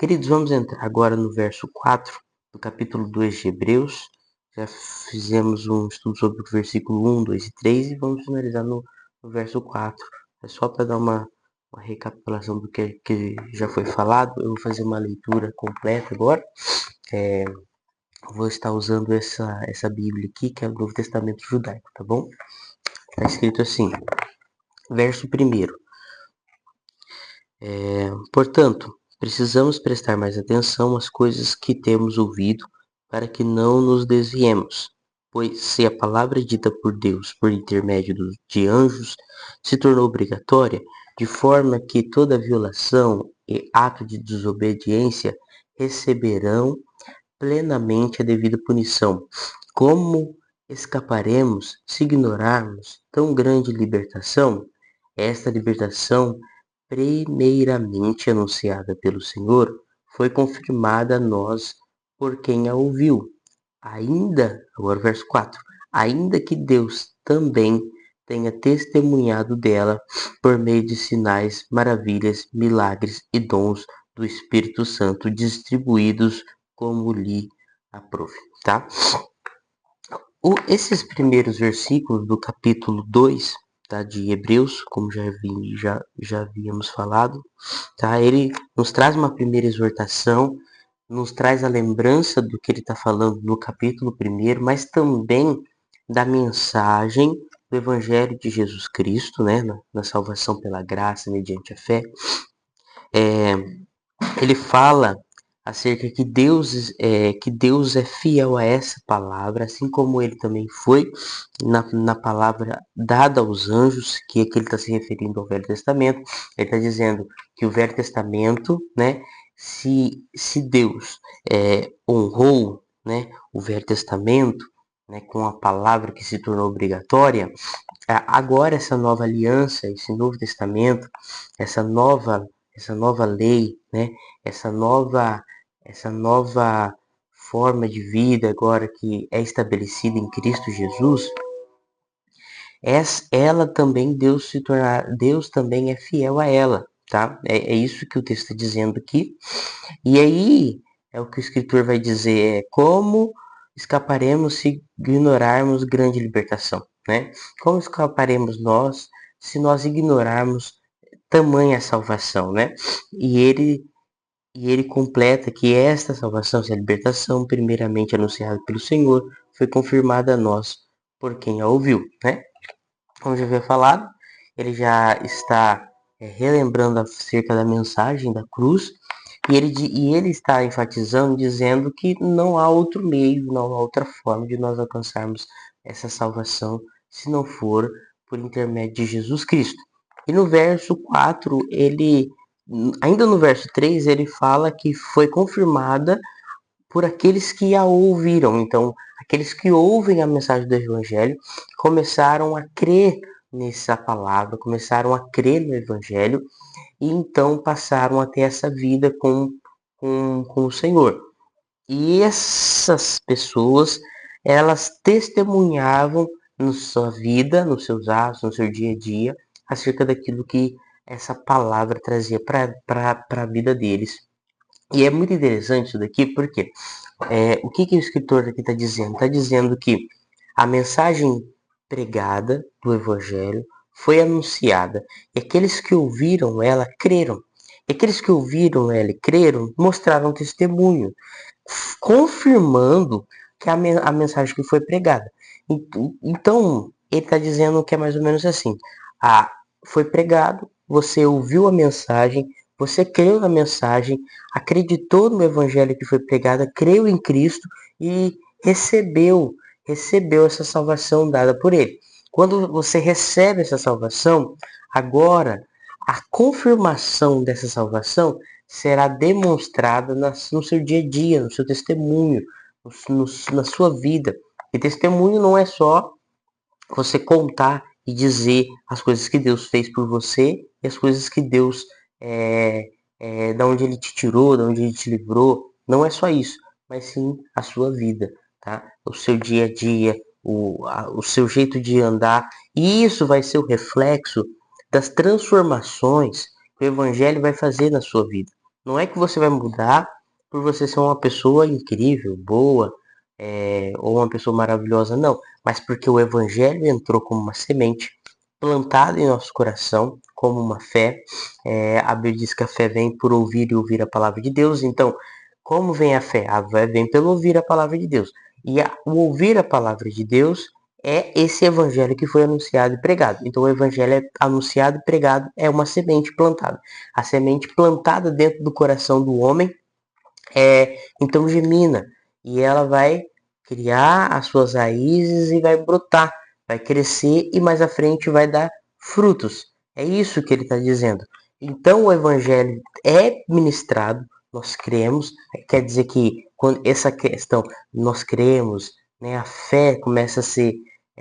Queridos, vamos entrar agora no verso 4 do capítulo 2 de Hebreus. Já fizemos um estudo sobre o versículo 1, 2 e 3 e vamos finalizar no verso 4. É só para dar uma recapitulação do que já foi falado. Eu vou fazer uma leitura completa agora. Vou estar usando essa Bíblia aqui, que é o Novo Testamento Judaico, tá bom? Está escrito assim, verso 1. Portanto, precisamos prestar mais atenção às coisas que temos ouvido para que não nos desviemos. Pois se a palavra dita por Deus por intermédio de anjos se tornou obrigatória, de forma que toda violação e ato de desobediência receberão plenamente a devida punição. Como escaparemos se ignorarmos tão grande libertação? Esta libertação, primeiramente anunciada pelo Senhor, foi confirmada a nós por quem a ouviu. Agora verso 4, ainda que Deus também tenha testemunhado dela por meio de sinais, maravilhas, milagres e dons do Espírito Santo distribuídos como lhe aprove, tá? Esses primeiros versículos do capítulo 2, tá, de Hebreus, como já havíamos falado, tá? Ele nos traz uma primeira exortação, nos traz a lembrança do que ele está falando no capítulo 1, mas também da mensagem do Evangelho de Jesus Cristo, né, na salvação pela graça mediante a fé. Ele fala acerca que Deus é fiel a essa palavra, assim como ele também foi na palavra dada aos anjos, que aqui ele está se referindo ao Velho Testamento. Ele está dizendo que o Velho Testamento, né, se Deus honrou, né, o Velho Testamento, né, com a palavra que se tornou obrigatória, agora essa nova aliança, esse Novo Testamento, essa nova lei, né, essa nova forma de vida agora que é estabelecida em Cristo Jesus, ela também Deus também é fiel a ela, tá? É isso que o texto está dizendo aqui. E aí é o que o escritor vai dizer, como escaparemos se ignorarmos grande libertação, né? Como escaparemos nós se nós ignorarmos tamanha salvação, né? E ele completa que esta salvação, essa libertação, primeiramente anunciada pelo Senhor, foi confirmada a nós por quem a ouviu, né? Como já havia falado, ele já está relembrando acerca da mensagem da cruz, e ele está enfatizando, dizendo que não há outro meio, não há outra forma de nós alcançarmos essa salvação, se não for por intermédio de Jesus Cristo. E no verso 4, ainda no verso 3, ele fala que foi confirmada por aqueles que a ouviram. Então, aqueles que ouvem a mensagem do Evangelho começaram a crer nessa palavra, começaram a crer no Evangelho e então passaram a ter essa vida com o Senhor. E essas pessoas, elas testemunhavam na sua vida, nos seus atos, no seu dia a dia, acerca daquilo que essa palavra trazia para a vida deles. E é muito interessante isso daqui, porque o que o escritor aqui está dizendo? Está dizendo que a mensagem pregada do Evangelho foi anunciada, e aqueles que ouviram ela creram. E aqueles que ouviram ela e creram mostraram testemunho, confirmando que a mensagem que foi pregada. Então, ele está dizendo que é mais ou menos assim: foi pregado, você ouviu a mensagem, você creu na mensagem, acreditou no evangelho que foi pregado, creu em Cristo e recebeu essa salvação dada por ele. Quando você recebe essa salvação, agora a confirmação dessa salvação será demonstrada no seu dia a dia, no seu testemunho, na sua vida. E testemunho não é só você contar e dizer as coisas que Deus fez por você e as coisas que Deus, da onde Ele te tirou, da onde Ele te livrou. Não é só isso, mas sim a sua vida, tá? O seu dia a dia, o seu jeito de andar. E isso vai ser o reflexo das transformações que o Evangelho vai fazer na sua vida. Não é que você vai mudar por você ser uma pessoa incrível, boa, ou uma pessoa maravilhosa, não. Mas porque o Evangelho entrou como uma semente plantada em nosso coração, como uma fé. A Bíblia diz que a fé vem por ouvir e ouvir a palavra de Deus. Então, como vem a fé? A fé vem pelo ouvir a palavra de Deus. E o ouvir a palavra de Deus é esse evangelho que foi anunciado e pregado. Então, o evangelho é anunciado e pregado, é uma semente plantada. A semente plantada dentro do coração do homem, então gemina. E ela vai criar as suas raízes e vai brotar, vai crescer e mais à frente vai dar frutos. É isso que ele está dizendo. Então, o evangelho é ministrado, nós cremos, quer dizer que quando essa questão, nós cremos, né, a fé começa a ser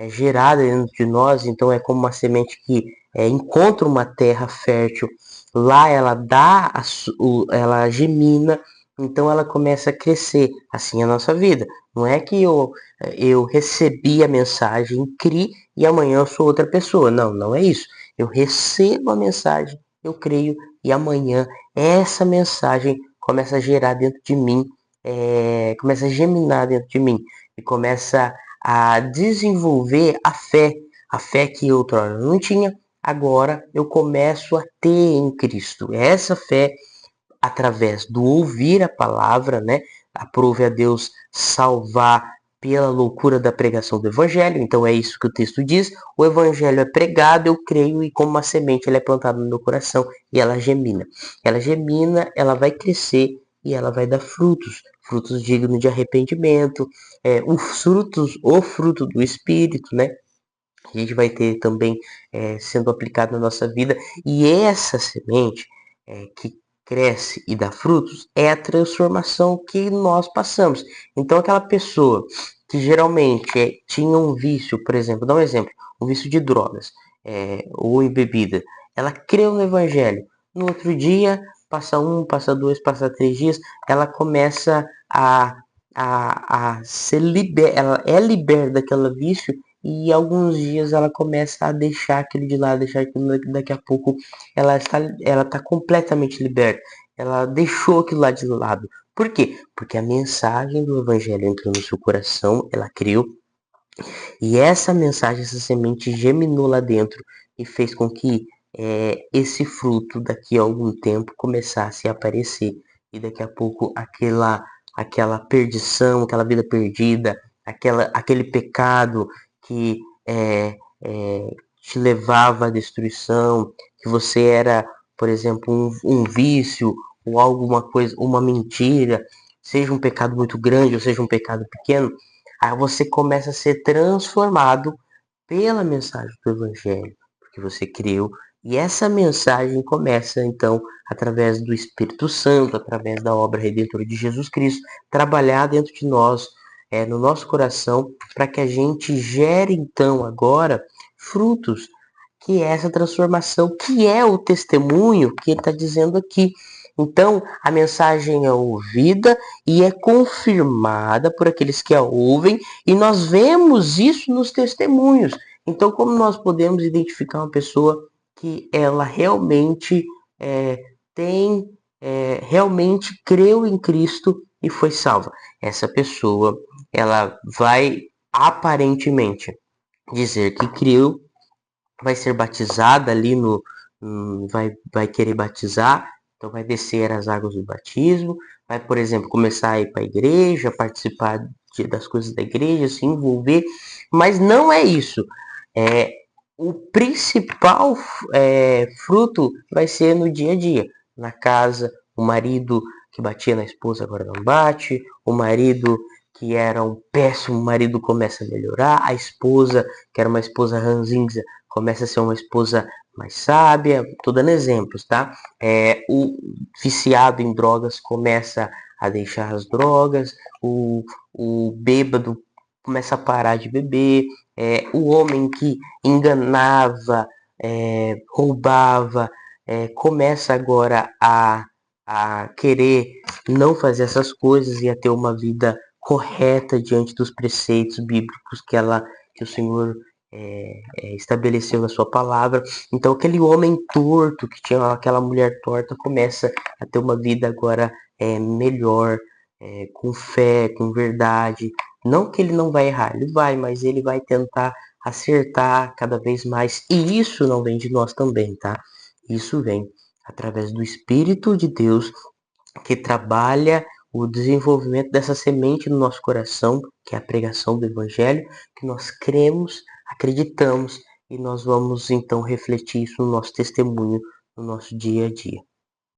gerada dentro de nós, então é como uma semente que encontra uma terra fértil, lá ela dá, ela gemina, então ela começa a crescer, assim é a nossa vida. Não é que eu recebi a mensagem, criei e amanhã eu sou outra pessoa. Não, não é isso. Eu recebo a mensagem, eu creio e amanhã essa mensagem começa a gerar dentro de mim, começa a geminar dentro de mim e começa a desenvolver a fé que outrora não tinha, agora eu começo a ter em Cristo. Essa fé através do ouvir a palavra, né? Aprove a Deus salvar pela loucura da pregação do evangelho. Então é isso que o texto diz. O evangelho é pregado, eu creio, e como uma semente ela é plantada no meu coração e ela gemina. Ela gemina, ela vai crescer e ela vai dar frutos, frutos dignos de arrependimento, o fruto do Espírito, né? A gente vai ter também sendo aplicado na nossa vida. E essa semente que cresce e dá frutos é a transformação que nós passamos. Então aquela pessoa que geralmente tinha um vício, por exemplo, dá um exemplo, um vício de drogas ou em bebida, ela creu no evangelho. No outro dia, passa um, passa dois, passa 3 dias, ela começa a ser liberta, ela é liberta daquele vício e alguns dias ela começa a deixar aquilo de lado, deixar aquilo, daqui a pouco ela está completamente liberta. Ela deixou aquilo lá de lado. Por quê? Porque a mensagem do evangelho entrou no seu coração, ela criou, e essa mensagem, essa semente germinou lá dentro e fez com que esse fruto daqui a algum tempo começasse a aparecer. E daqui a pouco aquela perdição, aquela vida perdida, aquele pecado que te levava à destruição, que você era, por exemplo, um vício ou alguma coisa, uma mentira, seja um pecado muito grande ou seja um pecado pequeno, aí você começa a ser transformado pela mensagem do Evangelho, porque você creu. E essa mensagem começa, então, através do Espírito Santo, através da obra redentora de Jesus Cristo, trabalhar dentro de nós, no nosso coração, para que a gente gere, então, agora, frutos, que é essa transformação, que é o testemunho que ele está dizendo aqui. Então, a mensagem é ouvida e é confirmada por aqueles que a ouvem, e nós vemos isso nos testemunhos. Então, como nós podemos identificar uma pessoa que ela realmente tem, realmente creu em Cristo e foi salva? Essa pessoa, ela vai aparentemente dizer que creu, vai ser batizada ali vai querer batizar, então vai descer as águas do batismo, vai, por exemplo, começar a ir para a igreja, participar das coisas da igreja, se envolver, mas não é isso. O principal fruto vai ser no dia a dia, na casa, o marido que batia na esposa agora não bate, o marido que era um péssimo marido começa a melhorar, a esposa que era uma esposa ranzinza começa a ser uma esposa mais sábia. Tô dando exemplos, tá? O viciado em drogas começa a deixar as drogas, o bêbado começa a parar de beber, o homem que enganava, roubava, começa agora a querer não fazer essas coisas e a ter uma vida correta diante dos preceitos bíblicos que o Senhor estabeleceu na sua palavra. Então aquele homem torto que tinha aquela mulher torta começa a ter uma vida agora melhor, com fé, com verdade. Não que ele não vai errar, ele vai, mas ele vai tentar acertar cada vez mais. E isso não vem de nós também, tá? Isso vem através do Espírito de Deus que trabalha o desenvolvimento dessa semente no nosso coração, que é a pregação do Evangelho, que nós cremos, acreditamos e nós vamos então refletir isso no nosso testemunho, no nosso dia a dia.